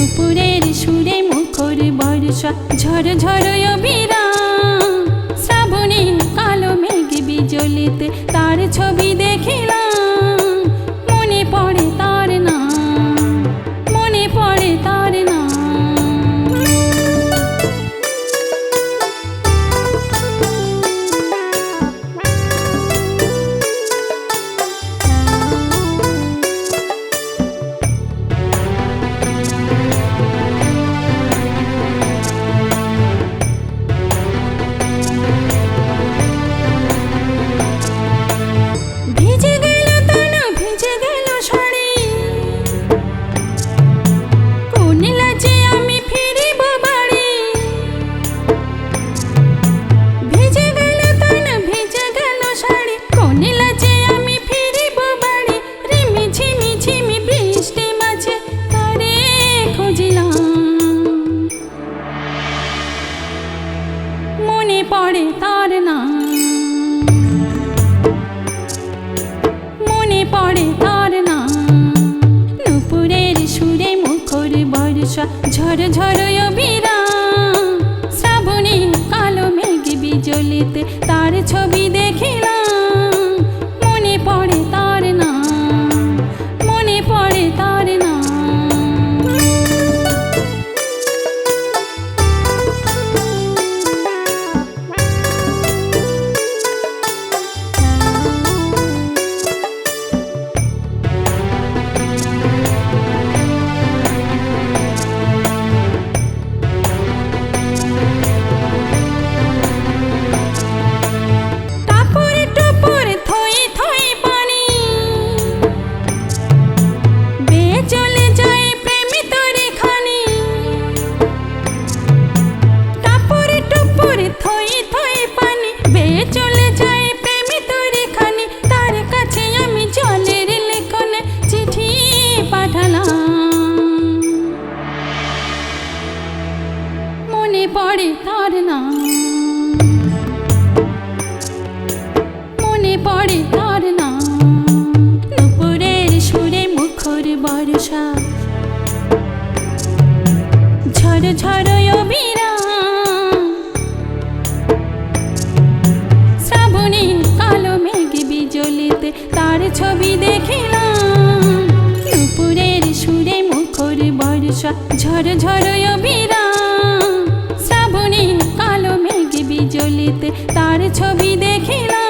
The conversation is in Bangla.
নুপুরের সুরে মুখর বর্ষা ঝড় ঝড় অবিরাম শ্রাবণে কালো মেঘ বিজলিতে তার ছবি দেখিলাম মনে পড়ে তার নাম মনে পড়ে তার নাম ভিজে গেল তনু ভিজে গেল শাড়ি কোন লাজে আমি ফিরিব বাড়ি ভিজে গেল তনু ভিজে গেল শাড়ি কোন লাজে আমি ফিরিব বাড়ি রিমি ঝিমি ঝিমি বৃষ্টি মাঝে তারে খুঁজিলাম মনে পড়ে তার নাম মনে পড়ে তার নাম নুপুরের সুরে মুখর বর্ষা ঝড় ঝড় অবিরাম শ্রাবণে কালো মেঘ বিজলিতে তার ছবি দেখিলাম মনে পড়ে তার নাম মনে পড়ে তার নাম টাপুরে টুপুরে থই থই পানি বেয়ে চলে যায় প্রেমী তরি খানি টাপুরে টুপুরে থই থই পানি বেয়ে চলে যায় প্রেমী তরি খানি তার কাছে আমি জলের লেখনে চিঠি পাঠালাম মনে পড়ে তার নাম মনে পড়ে তার নাম নুপুরের সুরে মুখর বর্ষা ঝড় ঝড় অবিরাম শ্রাবণে কালো মেঘ বিজলিতে তার ছবি দেখিলাম নুপুরের সুরে মুখর বর্ষা ঝড় ঝড় অবিরাম শ্রাবণে কালো মেঘ বিজলিতে তার ছবি দেখিলাম